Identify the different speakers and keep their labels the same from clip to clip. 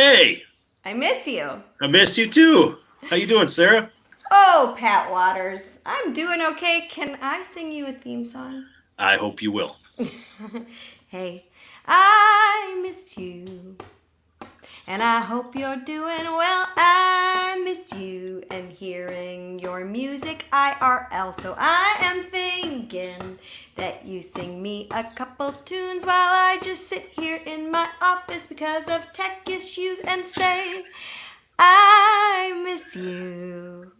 Speaker 1: Hey,
Speaker 2: I miss you.
Speaker 1: I miss you too. How you doing, Sarah?
Speaker 2: Oh, Pat Waters. I'm doing okay. Can I sing you a theme song?
Speaker 1: I hope you will.
Speaker 2: Hey, I miss you. And I hope you're doing well. I miss you and hearing your music IRL. So I am thinking that you sing me a couple tunes while I just sit here in my office because of tech issues and say, I miss you.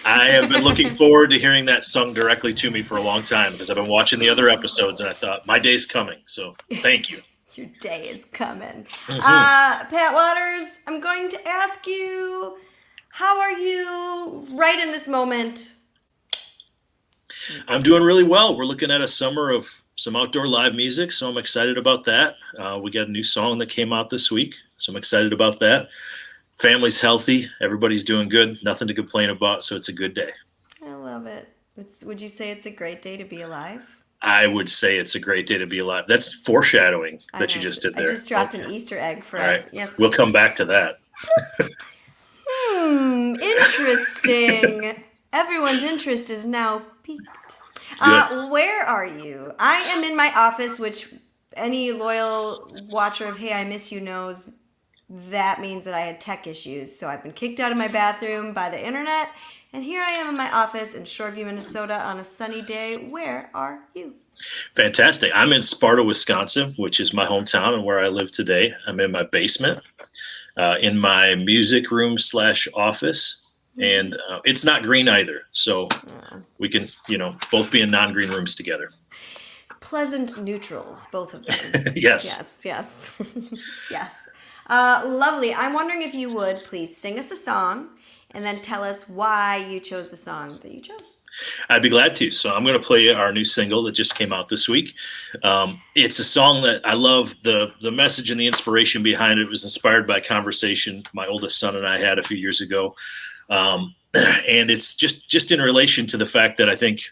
Speaker 1: I have been looking forward to hearing that sung directly to me for a long time because I've been watching the other episodes and I thought my day's coming. So thank you.
Speaker 2: Your day is coming.
Speaker 1: hmm
Speaker 2: Pat Waters, I'm going to ask you, how are you right in this moment?
Speaker 1: I'm doing really well. We're looking at a summer of some outdoor live music, so I'm excited about that. We got a new song that came out this week, so I'm excited about that. Family's healthy. Everybody's doing good. Nothing to complain about, so it's a good day.
Speaker 2: I love it. Would you say it's a great day to be alive?
Speaker 1: I would say it's a great day to be alive. That's foreshadowing
Speaker 2: I
Speaker 1: that you
Speaker 2: know.
Speaker 1: just did
Speaker 2: I
Speaker 1: there.
Speaker 2: just dropped an
Speaker 1: Okay.
Speaker 2: Easter egg for
Speaker 1: All right.
Speaker 2: us. Yes.
Speaker 1: We'll come back to that.
Speaker 2: Interesting. Everyone's interest is now piqued.
Speaker 1: Good.
Speaker 2: Where are you? I am in my office, which any loyal watcher of Hey, I Miss You knows that means that I had tech issues. So I've been kicked out of my bathroom by the internet, and here I am in my office in Shoreview, Minnesota on a sunny day. Where are you?
Speaker 1: Fantastic. I'm in Sparta, Wisconsin, which is my hometown and where I live today. I'm in my basement, in my music room slash office, and it's not green either. So we can, both be in non-green rooms together.
Speaker 2: Pleasant neutrals, both of them.
Speaker 1: Yes.
Speaker 2: Yes. Yes. Lovely. I'm wondering if you would please sing us a song and then tell us why you chose the song that you chose.
Speaker 1: I'd be glad to. So I'm going to play our new single that just came out this week. It's a song that I love. The message and the inspiration behind it was inspired by a conversation my oldest son and I had a few years ago. And it's just in relation to the fact that I think,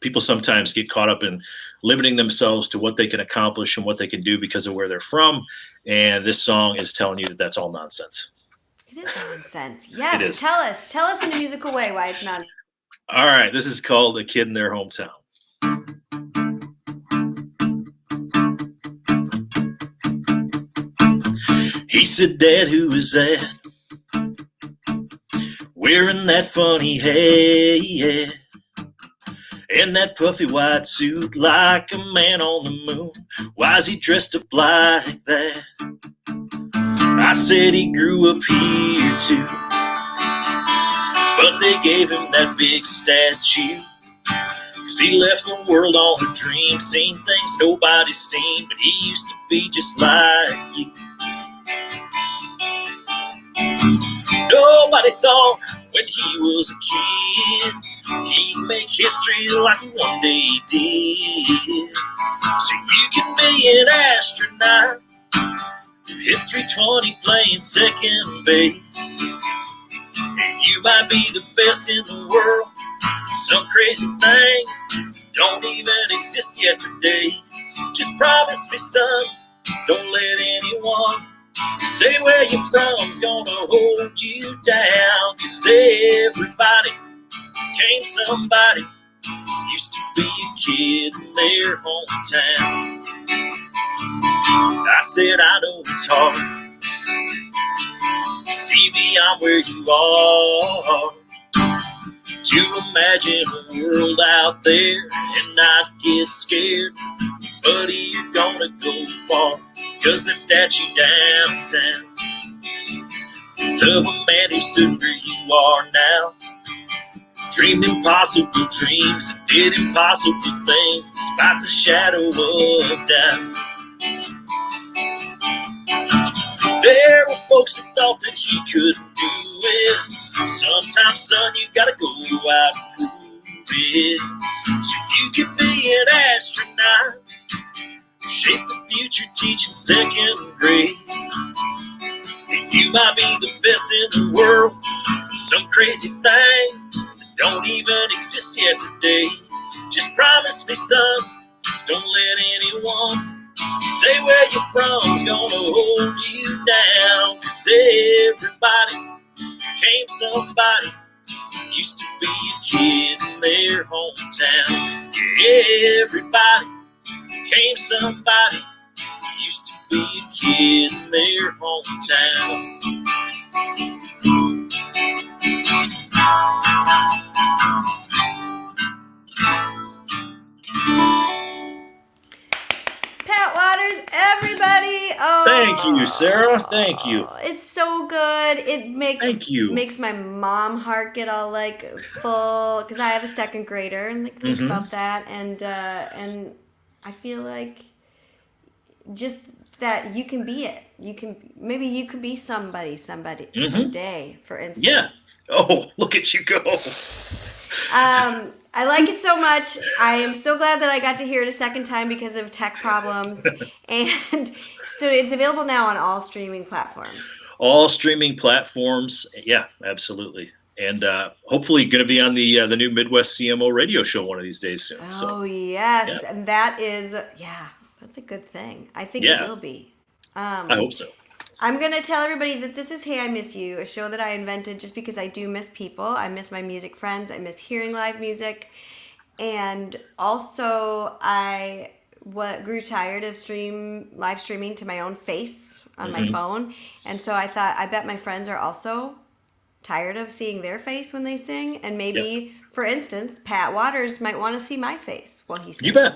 Speaker 1: people sometimes get caught up in limiting themselves to what they can accomplish and what they can do because of where they're from. And this song is telling you that that's all nonsense.
Speaker 2: It is nonsense. Yes.
Speaker 1: It is.
Speaker 2: Tell us in a musical way why it's nonsense.
Speaker 1: All right. This is called A Kid in Their Hometown. He said, Dad, who is that? Wearing that funny hat and that puffy white suit like a man on the moon. Why's he dressed up like that? I said he grew up here too, but they gave him that big statue. 'Cause he left the world on a dream, seen things nobody's seen, but he used to be just like you. Nobody thought when he was a kid he'd make history like one day he did. So you can be an astronaut, hit 320 playing second base, and you might be the best in the world. Some crazy thing don't even exist yet today. Just promise me, son, don't let anyone say where you're from's gonna hold you down. 'Cause everybody came somebody used to be a kid in their hometown. I said I know it's hard to see beyond where you are, to imagine a world out there and not get scared. Buddy, you're gonna go far, 'cause that statue downtown is of a man who stood where you are now, dreamed impossible dreams and did impossible things despite the shadow of doubt. There were folks that thought that he couldn't do it. Sometimes, son, you gotta go out and prove it. So you can be an astronaut, shape the future teaching second grade, and you might be the best in the world in some crazy thing that don't even exist yet today. Just promise me, son, don't let anyone Say where you're from's gonna hold you down. 'Cause everybody became somebody. Used to be a kid in their hometown. Yeah, everybody became somebody. Used to be a kid in their hometown.
Speaker 2: Pat Waters, everybody. Oh,
Speaker 1: Thank you, Sarah. Thank you.
Speaker 2: It's so good. It
Speaker 1: Thank you.
Speaker 2: makes my mom heart get all like full because I have a second grader and like think about that and I feel like just that you can be it. You can be somebody someday, for instance.
Speaker 1: Yeah. Oh, look at you go.
Speaker 2: I like it so much. I am so glad that I got to hear it a second time because of tech problems. And so it's available now on all streaming platforms.
Speaker 1: All streaming platforms. Yeah, absolutely. And hopefully going to be on the new Midwest CMO radio show one of these days soon.
Speaker 2: Oh, yes. Yeah. And that is, that's a good thing. I think it will be.
Speaker 1: I hope so.
Speaker 2: I'm going to tell everybody that this is Hey, I Miss You, a show that I invented just because I do miss people. I miss my music friends. I miss hearing live music. And also, I grew tired of live streaming to my own face on my phone. And so I thought, I bet my friends are also tired of seeing their face when they sing. And maybe, for instance, Pat Waters might want to see my face while he sings.
Speaker 1: You bet.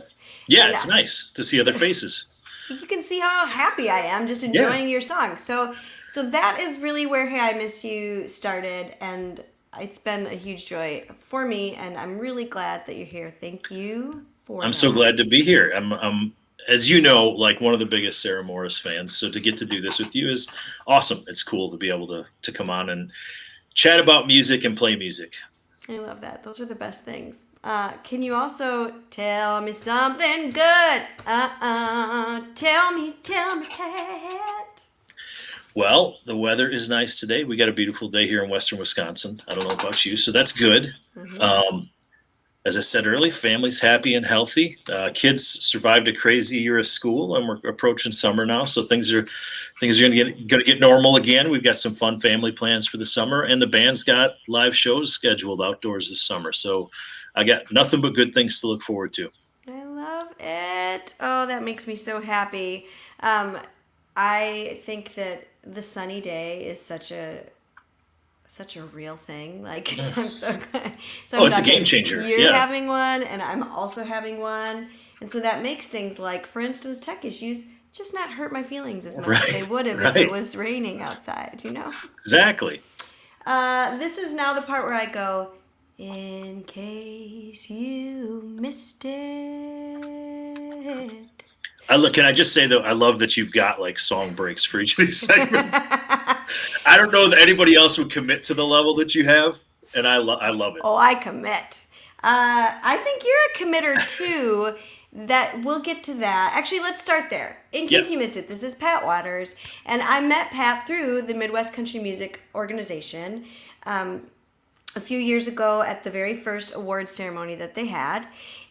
Speaker 1: Yeah, it's nice to see other faces.
Speaker 2: You can see how happy I am just enjoying your song. So that is really where Hey, I Miss You started, and it's been a huge joy for me, and I'm really glad that you're here. Thank you for
Speaker 1: I'm so glad to be here. I'm as you know, like one of the biggest Sarah Morris fans, so to get to do this with you is awesome. It's cool to be able to come on and chat about music and play music.
Speaker 2: I love that. Those are the best things. Can you also tell me something good? Tell me, Pat.
Speaker 1: Well, the weather is nice today. We got a beautiful day here in western Wisconsin. I don't know about you, so that's good. As I said earlier, family's happy and healthy. Kids survived a crazy year of school, and we're approaching summer now, so things are going to get normal again. We've got some fun family plans for the summer, and the band's got live shows scheduled outdoors this summer. So I got nothing but good things to look forward to.
Speaker 2: I love it. Oh, that makes me so happy. I think that the sunny day is such a real thing. Like, I'm so glad. So
Speaker 1: it's a game changer.
Speaker 2: You're having one, and I'm also having one. And so that makes things like, for instance, tech issues just not hurt my feelings as much as they would have if it was raining outside, you know?
Speaker 1: Exactly.
Speaker 2: This is now the part where I go, in case you missed it.
Speaker 1: Can I just say, though, I love that you've got like song breaks for each of these segments. I don't know that anybody else would commit to the level that you have, and I love it.
Speaker 2: Oh, I commit. I think you're a committer too. That we'll get to that. Actually, let's start there. In case you missed it, this is Pat Waters, and I met Pat through the Midwest Country Music Organization a few years ago at the very first award ceremony that they had.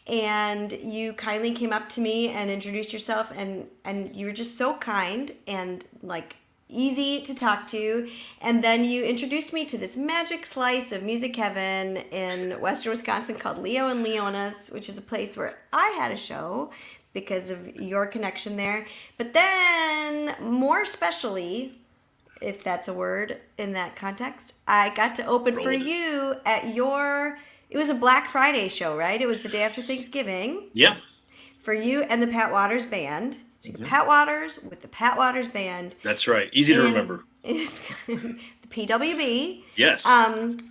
Speaker 2: And you kindly came up to me and introduced yourself, and you were just so kind and like easy to talk to. And then you introduced me to this magic slice of music heaven in western Wisconsin called Leo and Leona's, which is a place where I had a show because of your connection there. But then, more especially, if that's a word in that context, I got to open for you at your... It was a Black Friday show, right? It was the day after Thanksgiving.
Speaker 1: Yeah.
Speaker 2: For you and the Pat Waters Band. So you Pat Waters with the Pat Waters Band.
Speaker 1: That's right. Easy to remember.
Speaker 2: It's the PWB.
Speaker 1: Yes.
Speaker 2: And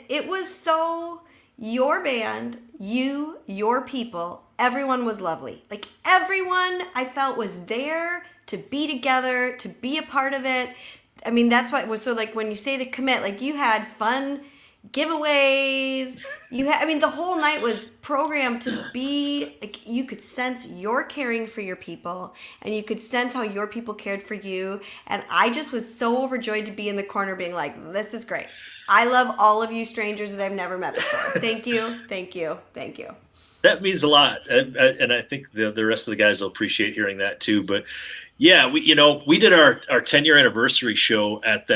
Speaker 2: it was so... Your band, you, your people, everyone was lovely. Like, everyone I felt was there to be together, to be a part of it. I mean, that's why it was so, like, when you say the commit, like, you had fun giveaways. The whole night was programmed to be, like, you could sense you're caring for your people, and you could sense how your people cared for you. And I just was so overjoyed to be in the corner being like, this is great. I love all of you strangers that I've never met before. Thank you, thank you, thank you.
Speaker 1: That means a lot, and I think the rest of the guys will appreciate hearing that too. But yeah, we did our 10-year anniversary show at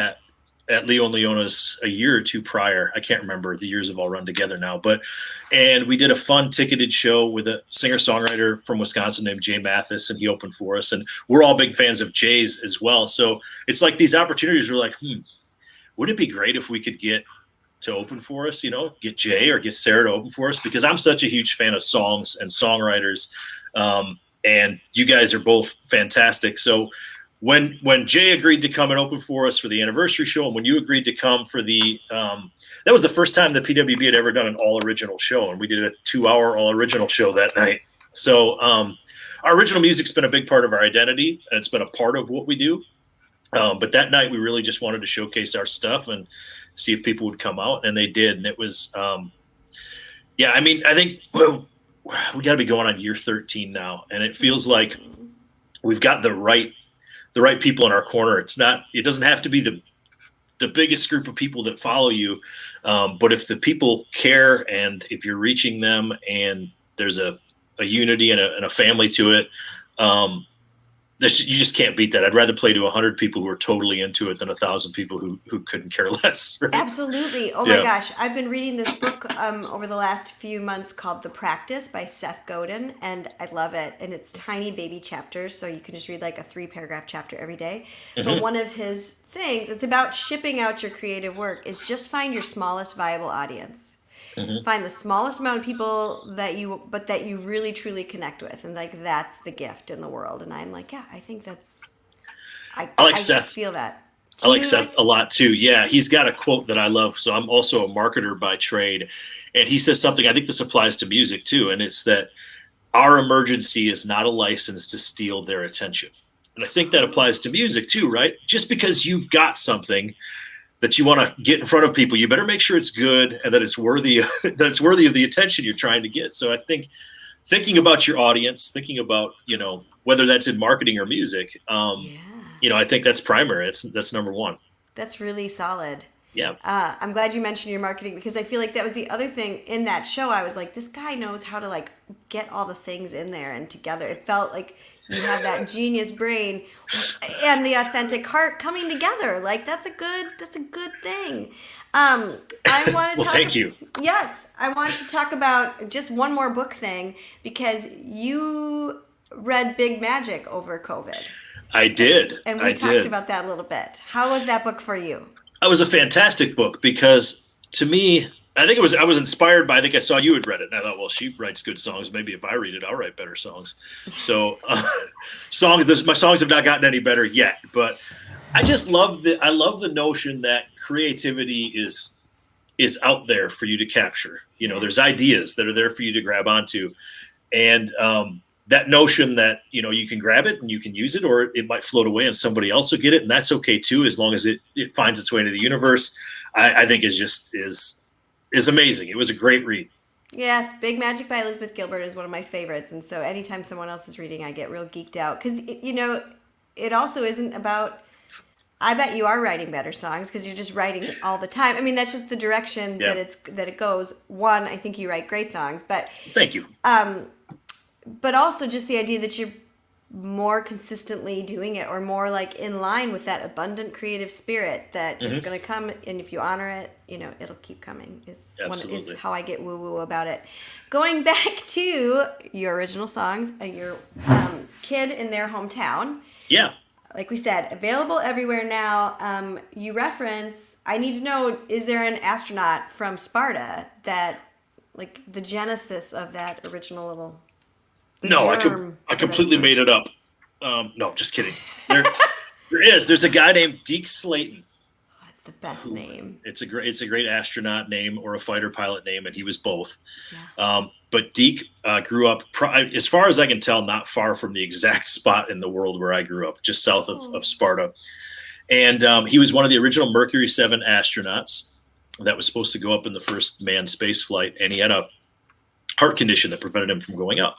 Speaker 1: Leo and Leona's a year or two prior. I can't remember, the years have all run together now, and we did a fun ticketed show with a singer-songwriter from Wisconsin named Jay Mathis, and he opened for us, and we're all big fans of Jay's as well. So it's like these opportunities were like, wouldn't it be great if we could get to open for us, get Jay or get Sarah to open for us, because I'm such a huge fan of songs and songwriters. And you guys are both fantastic. So when Jay agreed to come and open for us for the anniversary show, and when you agreed to come for that was the first time the PWB had ever done an all original show. And we did a 2-hour all original show that night. So our original music's been a big part of our identity, and it's been a part of what we do. But that night we really just wanted to showcase our stuff and see if people would come out, and they did. And it was, I think we got to be going on year 13 now, and it feels like we've got the right people in our corner. It doesn't have to be the biggest group of people that follow you, but if the people care, and if you're reaching them, and there's a unity and a family to it, you just can't beat that. I'd rather play to 100 people who are totally into it than 1,000 people who couldn't care less. Right?
Speaker 2: Absolutely. Oh my gosh. I've been reading this book over the last few months called The Practice by Seth Godin, and I love it. And it's tiny baby chapters, so you can just read like a 3-paragraph chapter every day. Mm-hmm. But one of his things, it's about shipping out your creative work, is just find your smallest viable audience. Mm-hmm. Find the smallest amount of people that you really truly connect with, and like that's the gift in the world. And I'm like, yeah, I think that's. I like Seth. Feel that.
Speaker 1: I like Seth a lot too. Yeah, he's got a quote that I love. So I'm also a marketer by trade, and he says something. I think this applies to music too, and it's that our emergency is not a license to steal their attention. And I think that applies to music too, right? Just because you've got something that you want to get in front of people, you better make sure it's good and that it's worthy of the attention you're trying to get. So I think thinking about your audience, thinking about, whether that's in marketing or music, I think that's primary. That's number one.
Speaker 2: That's really solid.
Speaker 1: Yeah.
Speaker 2: I'm glad you mentioned your marketing, because I feel like that was the other thing in that show. I was like, this guy knows how to like get all the things in there and together. It felt like you have that genius brain and the authentic heart coming together. Like that's a good thing. I want to
Speaker 1: thank you.
Speaker 2: Yes, I wanted to talk about just one more book thing, because you read Big Magic over COVID.
Speaker 1: I did.
Speaker 2: And we talked about that a little bit. How was that book for you?
Speaker 1: It was a fantastic book, because to me, I was inspired by, I think I saw you had read it, and I thought, well, she writes good songs. Maybe if I read it, I'll write better songs. So my songs have not gotten any better yet, but I just love the notion that creativity is out there for you to capture. There's ideas that are there for you to grab onto. And that notion that, you can grab it and you can use it, or it might float away and somebody else will get it. And that's okay too, as long as it finds its way into the universe, I think is amazing. It was a great read.
Speaker 2: Yes, Big Magic by Elizabeth Gilbert is one of my favorites. And so anytime someone else is reading, I get real geeked out, because, it also isn't about, I bet you are writing better songs because you're just writing all the time. I mean, that's just the direction that it goes. One, I think you write great songs, but
Speaker 1: thank you.
Speaker 2: But also just the idea that you're more consistently doing it, or more like in line with that abundant creative spirit that it's going to come, and if you honor it, it'll keep coming. Is how I get woo woo about it. Going back to your original songs, your kid in their hometown.
Speaker 1: Yeah.
Speaker 2: Like we said, available everywhere now. You reference, I need to know, is there an astronaut from Sparta that, like, the genesis of that original little...
Speaker 1: No, I completely made it up. No, just kidding. There is. There's a guy named Deke Slayton.
Speaker 2: Oh, that's the best name.
Speaker 1: It's a great astronaut name, or a fighter pilot name, and he was both.
Speaker 2: Yeah.
Speaker 1: But Deke grew up, as far as I can tell, not far from the exact spot in the world where I grew up, just south of Sparta. And he was one of the original Mercury 7 astronauts that was supposed to go up in the first manned space flight, and he had a heart condition that prevented him from going up.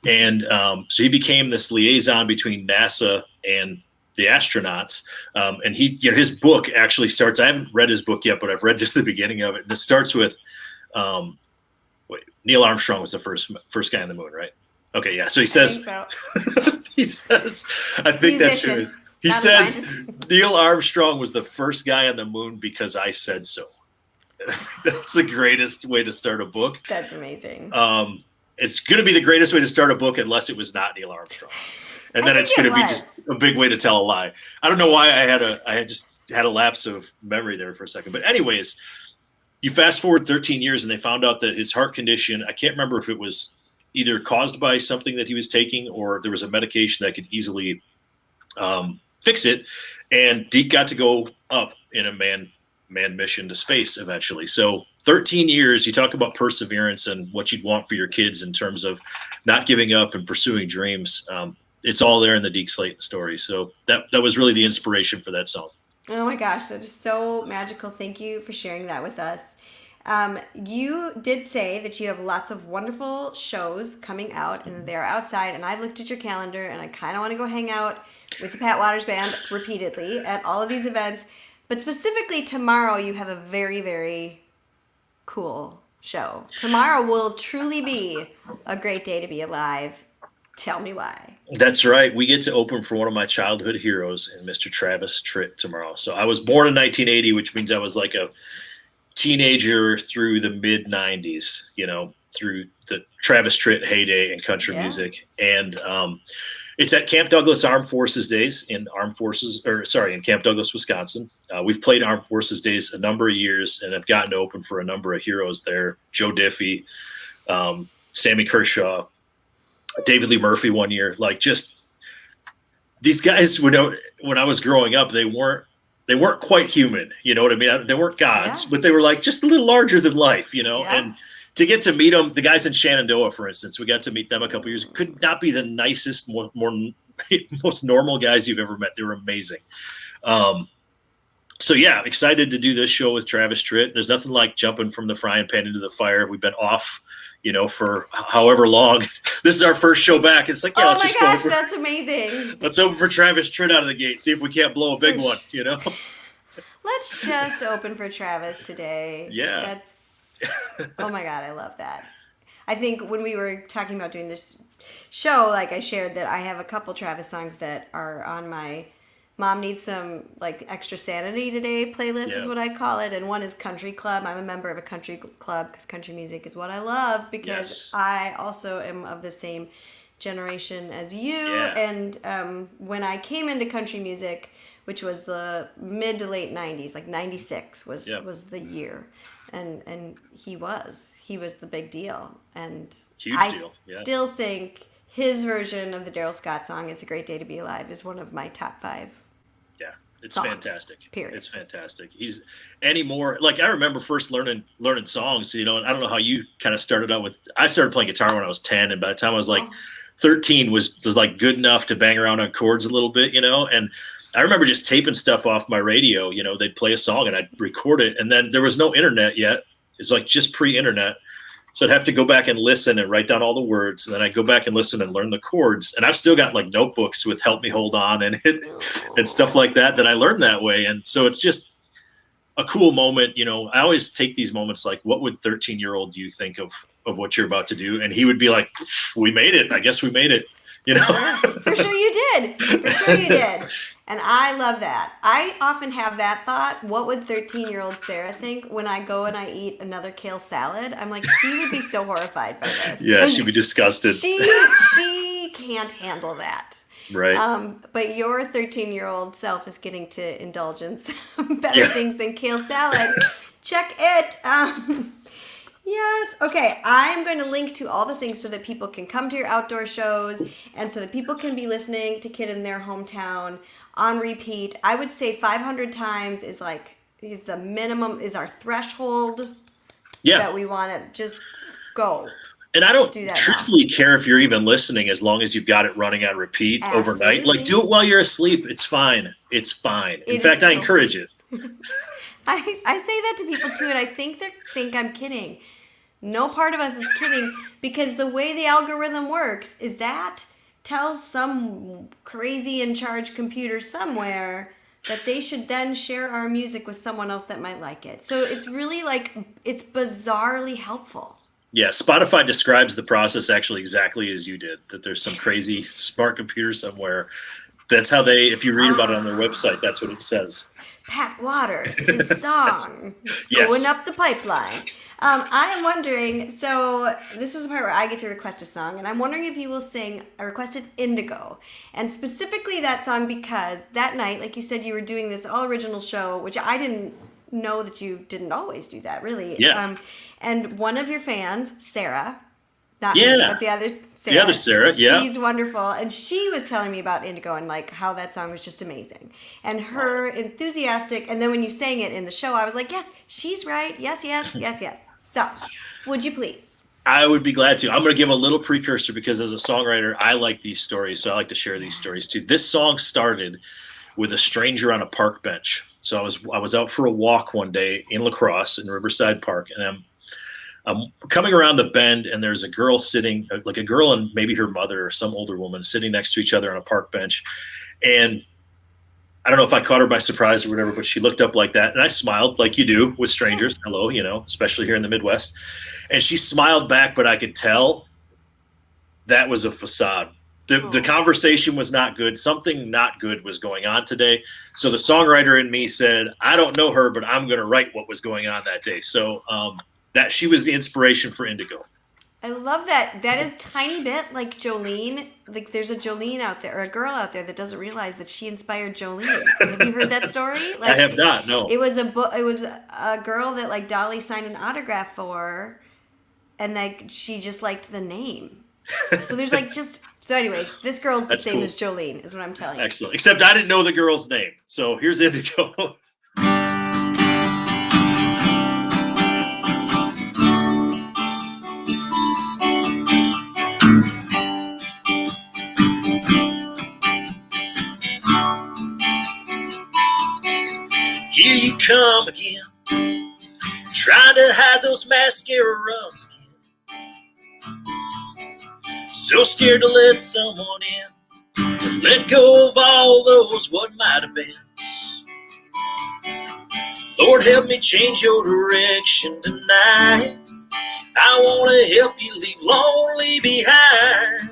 Speaker 1: And so he became this liaison between NASA and the astronauts. And his book actually starts, I haven't read his book yet, but I've read just the beginning of it. And it starts with, Neil Armstrong was the first guy on the moon, right? Okay, yeah. So he
Speaker 2: I
Speaker 1: says,
Speaker 2: think so.
Speaker 1: he says, I think that's true.
Speaker 2: Musician,
Speaker 1: He
Speaker 2: not a
Speaker 1: says
Speaker 2: scientist.
Speaker 1: Neil Armstrong was the first guy on the moon because I said so. That's the greatest way to start a book.
Speaker 2: That's amazing.
Speaker 1: It's going to be the greatest way to start a book unless it was not Neil Armstrong, and then it's going to be just a big way to tell a lie. I don't know why I just had a lapse of memory there for a second. But anyways, you fast forward 13 years and they found out that his heart condition, I can't remember if it was either caused by something that he was taking or there was a medication that could easily fix it. And Deke got to go up in a manned mission to space eventually. So 13 years, you talk about perseverance and what you'd want for your kids in terms of not giving up and pursuing dreams. It's all there in the Deke Slayton story. So that was really the inspiration for that song.
Speaker 2: Oh my gosh, that is so magical. Thank you for sharing that with us. You did say that you have lots of wonderful shows coming out and they're outside, and I've looked at your calendar and I kind of want to go hang out with the Pat Waters Band repeatedly at all of these events. But specifically tomorrow, you have a very, very cool show. Tomorrow will truly be a great day to be alive. Tell me why.
Speaker 1: That's right. We get to open for one of my childhood heroes in Mr. Travis Tritt tomorrow. So I was born in 1980, which means I was like a teenager through the mid 90s, through the Travis Tritt heyday in country music. And it's at Camp Douglas Armed Forces Days in Camp Douglas, Wisconsin. We've played Armed Forces Days a number of years and have gotten to open for a number of heroes there. Joe Diffie, Sammy Kershaw, David Lee Murphy one year. Like, just these guys, when I was growing up, they weren't quite human. You know what I mean? They weren't gods, but they were like just a little larger than life, and to get to meet them, the guys in Shenandoah, for instance, we got to meet them a couple years. Could not be the nicest, most normal guys you've ever met. They were amazing. So yeah, excited to do this show with Travis Tritt. There's nothing like jumping from the frying pan into the fire. We've been off, for however long. This is our first show back. It's like, let's just go over.
Speaker 2: That's amazing.
Speaker 1: Let's open for Travis Tritt out of the gate. See if we can't blow a big one,
Speaker 2: Let's just open for Travis today.
Speaker 1: Yeah.
Speaker 2: That's, oh my God, I love that. I think when we were talking about doing this show, like I shared that I have a couple Travis songs that are on my Mom Needs Some Extra Sanity Today playlist is what I call it. And one is Country Club. I'm a member of a country club because country music is what I love because I also am of the same generation as you. Yeah. And when I came into country music, which was the mid to late 90s, like 96 was the year. And he was the big deal. And
Speaker 1: huge deal. Yeah.
Speaker 2: Still think his version of the Daryl Scott song, It's a Great Day to Be Alive, is one of my top 5.
Speaker 1: Yeah, it's
Speaker 2: songs,
Speaker 1: fantastic.
Speaker 2: Period.
Speaker 1: It's fantastic. He's anymore. Like, I remember first learning songs, and I don't know how you kind of started out with. I started playing guitar when I was 10, and by the time I was 13 was like good enough to bang around on chords a little bit, and I remember just taping stuff off my radio. They'd play a song and I'd record it, and then there was no internet yet. It's like just pre-internet. So I'd have to go back and listen and write down all the words, and then I'd go back and listen and learn the chords. And I've still got notebooks with Help Me Hold On and stuff like that I learned that way. And so it's just a cool moment. I always take these moments like, what would 13-year-old you think of what you're about to do? And he would be like, we made it. I guess we made it.
Speaker 2: For sure you did. And I love that. I often have that thought. What would 13-year-old Sarah think when I go and I eat another kale salad? I'm like, she would be so horrified by this.
Speaker 1: Yeah, she'd be disgusted.
Speaker 2: She can't handle that.
Speaker 1: Right.
Speaker 2: But your 13-year-old self is getting to indulge in some better things than kale salad. Check it. Yes. Okay. I'm going to link to all the things so that people can come to your outdoor shows and so that people can be listening to Kid in their hometown on repeat. I would say 500 times is the minimum, is our threshold that we want to just go.
Speaker 1: And I don't truthfully care if you're even listening as long as you've got it running on repeat overnight. Like, do it while you're asleep. It's fine. It's fine. In fact, I encourage it.
Speaker 2: I say that to people too, and I think they think I'm kidding. No part of us is kidding, because the way the algorithm works is that tells some crazy in charge computer somewhere that they should then share our music with someone else that might like it. So it's really it's bizarrely helpful.
Speaker 1: Yeah, Spotify describes the process actually exactly as you did, that there's some crazy smart computer somewhere. That's how they, if you read about it on their website, that's what it says.
Speaker 2: Pat Waters, his song. It's going
Speaker 1: Yes.
Speaker 2: up the pipeline. I am wondering, so this is the part where I get to request a song, and I'm wondering if you will sing, I requested Indigo. And specifically that song because that night, like you said, you were doing this all original show, which I didn't know that you didn't always do that, really.
Speaker 1: Yeah.
Speaker 2: And one of your fans, Sarah, not
Speaker 1: Yeah.
Speaker 2: me, but the other Sarah.
Speaker 1: The other Sarah, yeah.
Speaker 2: She's wonderful. And she was telling me about Indigo and like how that song was just amazing. And her enthusiastic, and then when you sang it in the show, I was like, yes, she's right. Yes, yes, yes, yes. So, would you please?
Speaker 1: I would be glad to. I'm going to give a little precursor because as a songwriter, I like these stories, so I like to share these stories too. This song started with a stranger on a park bench. So I was out for a walk one day in La Crosse in Riverside Park, and I'm coming around the bend, and there's a girl sitting, like a girl and maybe her mother or some older woman sitting next to each other on a park bench. And I don't know if I caught her by surprise or whatever, but she looked up like that, and I smiled like you do with strangers. Hello, especially here in the Midwest. And she smiled back, but I could tell that was a facade. The conversation was not good. Something not good was going on today. So the songwriter in me said, I don't know her, but I'm going to write what was going on that day. So that she was the inspiration for Indigo.
Speaker 2: I love that. That is tiny bit like Jolene. Like there's a Jolene out there, or a girl out there that doesn't realize that she inspired Jolene. Have you heard that story? Like,
Speaker 1: I have not. No.
Speaker 2: It was It was a girl that like Dolly signed an autograph for, and like she just liked the name. So there's like just. So anyways, this girl's the same as Jolene, is what I'm telling you.
Speaker 1: Excellent. Except I didn't know the girl's name. So here's Indigo. Here you come again, trying to hide those mascara runs again. So scared to let someone in, to let go of all those what might have been. Lord, help me change your direction tonight. I want to help you leave lonely behind.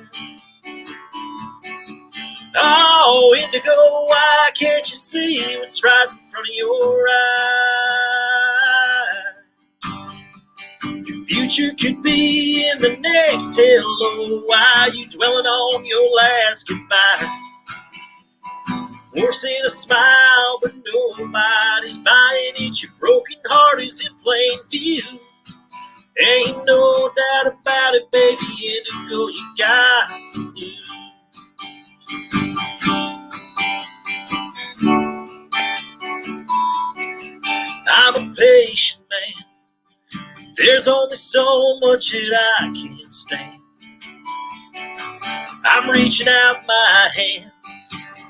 Speaker 1: Oh, Indigo, why can't you see what's right in front of your eyes? Your future could be in the next hello. Why you dwelling on your last goodbye? Forcing a smile, but nobody's buying it. Your broken heart is in plain view. Ain't no doubt about it, baby. Indigo, you got the blue. I'm a patient man. There's only so much that I can stand. I'm reaching out my hand.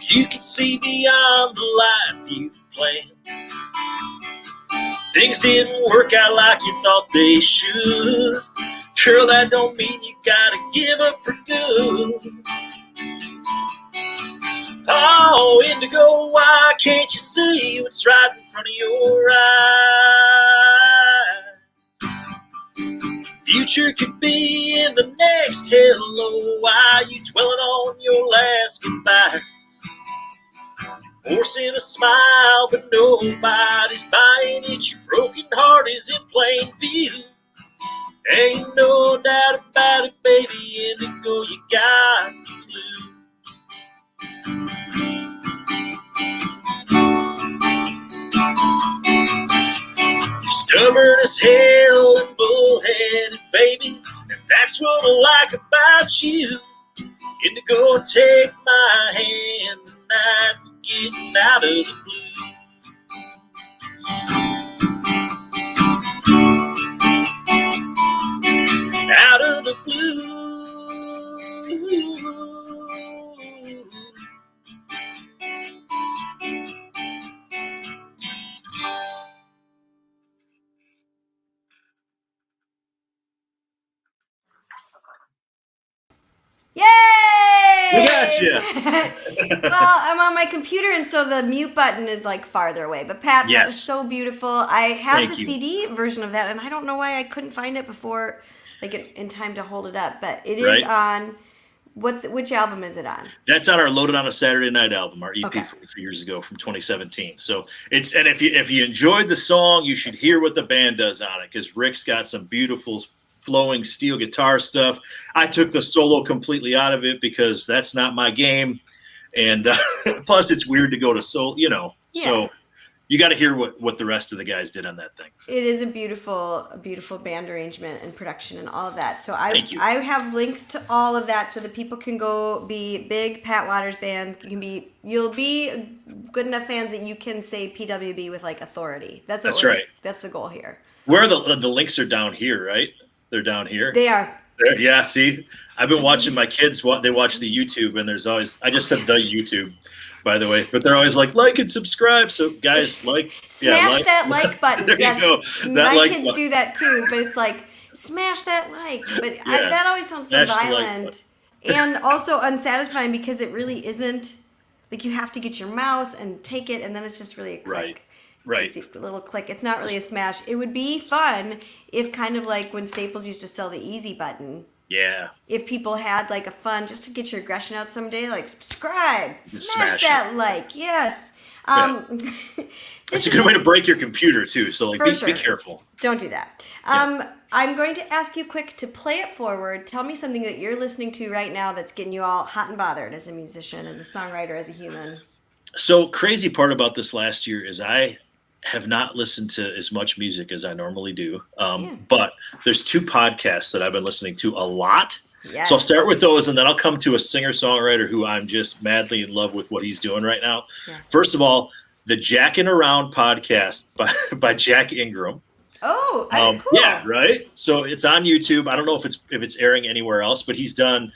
Speaker 1: If you can see beyond the life you planned. Things didn't work out like you thought they should. Girl, that don't mean you gotta give up for good. Oh, Indigo, why can't you see what's right in front of your eyes? Future could be in the next hello. Why you dwelling on your last goodbyes? Forcing a smile, but nobody's buying it. Your broken heart is in plain view. Ain't no doubt about it, baby. Indigo, you got the blue. Stubborn as hell and bullheaded, baby, and that's what I like about you. Indigo, take my hand tonight, we're getting out of the blue. Out of the blue.
Speaker 2: Yay!
Speaker 1: We got you.
Speaker 2: Well, I'm on my computer, and so the mute button is like farther away. But Pat, that was so beautiful. I have the CD version of that, and I don't know why I couldn't find it before like in time to hold it up. But it is
Speaker 1: Right.
Speaker 2: on. Which album is it on?
Speaker 1: That's on our Loaded on a Saturday Night album, our EP
Speaker 2: Okay.
Speaker 1: from a few years ago from 2017. So it's, and if you enjoyed the song, you should hear what the band does on it, because Rick's got some beautiful flowing steel guitar stuff. I took the solo completely out of it because that's not my game, and plus it's weird to go to solo, you know.
Speaker 2: Yeah.
Speaker 1: So you got to hear what the rest of the guys did on that thing.
Speaker 2: It is a beautiful band arrangement and production and all of that. So
Speaker 1: Thank you.
Speaker 2: I have links to all of that so that people can go be big Pat Waters fans. You'll be good enough fans that you can say PWB with like authority. That's right. That's the goal here.
Speaker 1: Where the links are down here, right? They're down here.
Speaker 2: They are.
Speaker 1: Yeah, see, I've been watching my kids. They watch the YouTube, and there's always, I just said the YouTube, by the way, but they're always like and subscribe. So guys,
Speaker 2: smash that like button.
Speaker 1: There you go.
Speaker 2: My kids do that too, but it's like smash that like. But that always sounds so violent and also unsatisfying, because it really isn't. Like, you have to get your mouse and take it, and then it's just really a click.
Speaker 1: Right.
Speaker 2: Just a little click. It's not really a smash. It would be fun if, kind of like when Staples used to sell the easy button.
Speaker 1: Yeah.
Speaker 2: If people had like a fun, just to get your aggression out someday, like subscribe,
Speaker 1: smash
Speaker 2: that like, yes.
Speaker 1: It's a good way to break your computer too. So like, be careful.
Speaker 2: Don't do that. I'm going to ask you quick to play it forward. Tell me something that you're listening to right now that's getting you all hot and bothered as a musician, as a songwriter, as a human.
Speaker 1: So crazy part about this last year is I have not listened to as much music as I normally do. But there's 2 podcasts that I've been listening to a lot.
Speaker 2: Yes.
Speaker 1: So I'll start with those, and then I'll come to a singer-songwriter who I'm just madly in love with what he's doing right now.
Speaker 2: Yes.
Speaker 1: First of all, the Jackin' Around podcast by Jack Ingram.
Speaker 2: Oh, cool.
Speaker 1: Yeah, right. So it's on YouTube. I don't know if it's airing anywhere else, but he's done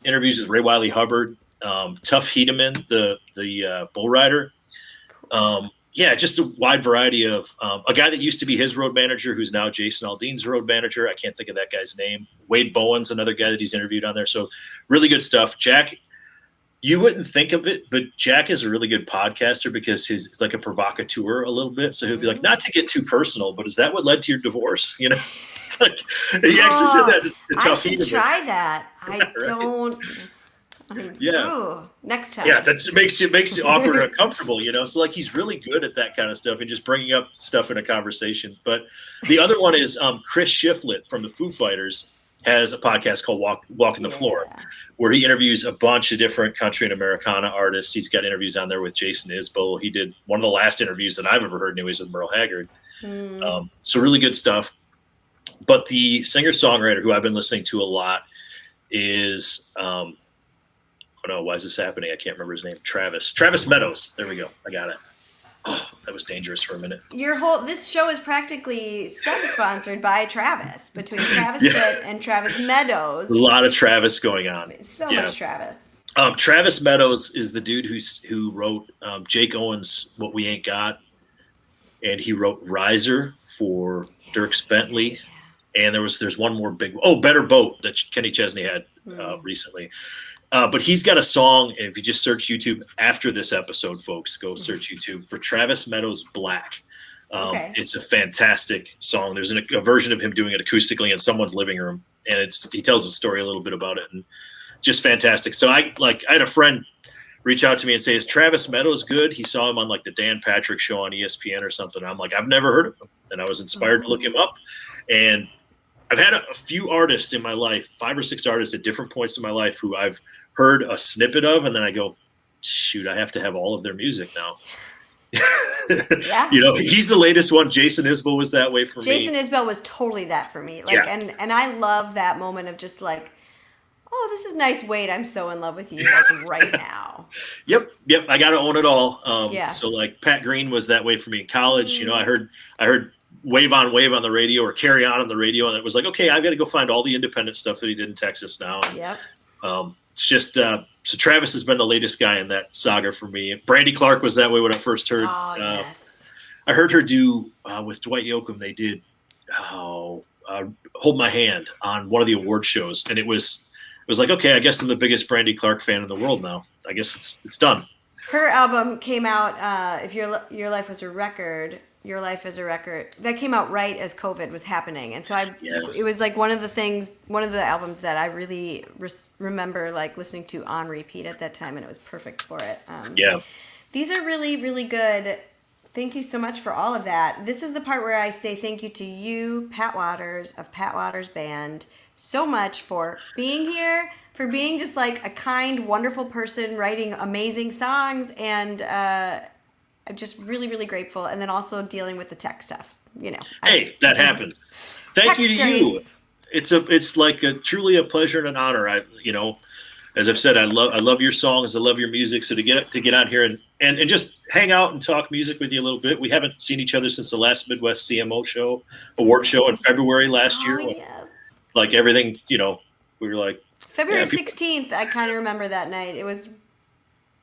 Speaker 1: interviews with Ray Wiley Hubbard, Tuff Hedeman, the bull rider. Just a wide variety of a guy that used to be his road manager, who's now Jason Aldean's road manager. I can't think of that guy's name. Wade Bowen's another guy that he's interviewed on there. So really good stuff. Jack, you wouldn't think of it, but Jack is a really good podcaster because he's like a provocateur a little bit. So he'll be like, not to get too personal, but is that what led to your divorce? You know, like, he actually said that to Tuff Hedeman.
Speaker 2: I should try that. I don't. Next time.
Speaker 1: Yeah, it makes it awkward and uncomfortable, you know. So like, he's really good at that kind of stuff and just bringing up stuff in a conversation. But the other one is Chris Shiflett from the Foo Fighters has a podcast called Walking the Floor, where he interviews a bunch of different country and Americana artists. He's got interviews on there with Jason Isbell. He did one of the last interviews that I've ever heard, anyways, with Merle Haggard. So really good stuff. But the singer-songwriter who I've been listening to a lot is oh no, why is this happening? I can't remember his name. Travis Meadows. There we go. I got it. Oh, that was dangerous for a minute.
Speaker 2: This show is practically sponsored by Travis, between Travis Pitt and Travis Meadows.
Speaker 1: A lot of Travis going on.
Speaker 2: So much Travis.
Speaker 1: Travis Meadows is the dude who wrote Jake Owen's "What We Ain't Got," and he wrote "Riser" for Dierks Bentley. And there's one more big. "Better Boat" that Kenny Chesney had recently. But he's got a song, and if you just search YouTube after this episode, folks, go search YouTube for Travis Meadows Black. It's a fantastic song. There's a version of him doing it acoustically in someone's living room, and he tells a story a little bit about it, and just fantastic. So I had a friend reach out to me and say, "Is Travis Meadows good?" He saw him on like the Dan Patrick Show on ESPN or something. I'm like, "I've never heard of him," and I was inspired to look him up. And I've had a few artists in my life, 5 or 6 artists at different points in my life who I've heard a snippet of, and then I go, shoot, I have to have all of their music now. You know, he's the latest one. Jason Isbell was that way for me.
Speaker 2: Jason Isbell was totally that for me. And I love that moment of just like, oh, this is nice. Wait, I'm so in love with you like right now. Yep.
Speaker 1: I got to own it all. So like Pat Green was that way for me in college. You know, I heard Wave on the radio or Carry On the radio, and it was like, okay, I've got to go find all the independent stuff that he did in Texas now. And, it's just so Travis has been the latest guy in that saga for me. Brandy Clark was that way when I first heard. I heard her do with Dwight Yoakam. They did Hold My Hand on one of the award shows, and it was like, okay, I guess I'm the biggest Brandy Clark fan in the world now. I guess it's done.
Speaker 2: Her album came out. If Your Life Was a Record. Your Life as a Record. That came out right as COVID was happening. And so
Speaker 1: Yeah.
Speaker 2: it was like one of the albums that I really remember like listening to on repeat at that time, and it was perfect for it.
Speaker 1: Yeah.
Speaker 2: These are really, really good. Thank you so much for all of that. This is the part where I say thank you to you, Pat Waters of Pat Waters Band, so much for being here, for being just like a kind, wonderful person, writing amazing songs, and I'm just really, really grateful. And then also dealing with the tech stuff, you know.
Speaker 1: Hey, that happens. Thank you to you.
Speaker 2: Grace.
Speaker 1: It's like truly a pleasure and an honor. As I've said, I love your songs. I love your music. So to get on here and just hang out and talk music with you a little bit. We haven't seen each other since the last Midwest CMO award show in February last year.
Speaker 2: Yes.
Speaker 1: Like everything, we were like
Speaker 2: February 16th, I kind of remember that night. It was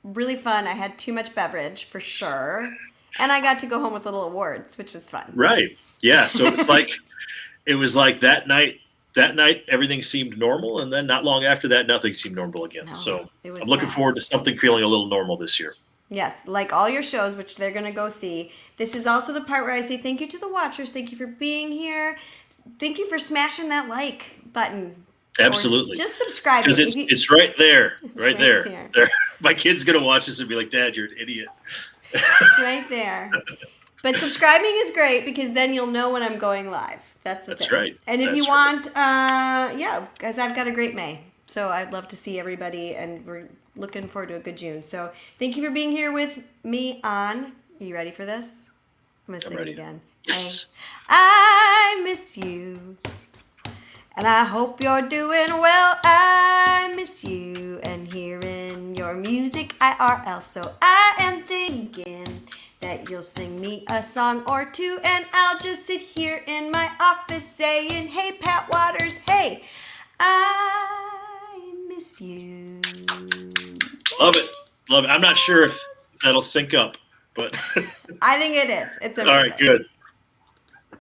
Speaker 2: really fun. I had too much beverage for sure. And I got to go home with little awards, which was fun.
Speaker 1: Right. Yeah. So it's like, it was like that night everything seemed normal. And then not long after that, nothing seemed normal again.
Speaker 2: No,
Speaker 1: So
Speaker 2: it was
Speaker 1: I'm looking forward to something feeling a little normal this year.
Speaker 2: Yes, like all your shows, which they're going to go see. This is also the part where I say thank you to the watchers. Thank you for being here. Thank you for smashing that like button.
Speaker 1: Absolutely.
Speaker 2: Or just subscribe.
Speaker 1: Because it's right there. Right there.
Speaker 2: there.
Speaker 1: My kid's going to watch this and be like, Dad, you're an idiot.
Speaker 2: It's right there. But subscribing is great because then you'll know when I'm going live. That's thing.
Speaker 1: Right.
Speaker 2: And if
Speaker 1: That's
Speaker 2: you want, guys, I've got a great May. So I'd love to see everybody, and we're looking forward to a good June. So thank you for being here with me on. Are you ready for this? I'm going to sing it again.
Speaker 1: Yes.
Speaker 2: Hey, I miss you. And I hope you're doing well. I miss you and hearing your music IRL. So I am thinking that you'll sing me a song or two, and I'll just sit here in my office saying, hey, Pat Waters, hey, I miss you.
Speaker 1: Love it. Love it. I'm not sure if that'll sync up, but
Speaker 2: I think it is. It's amazing.
Speaker 1: all right, good.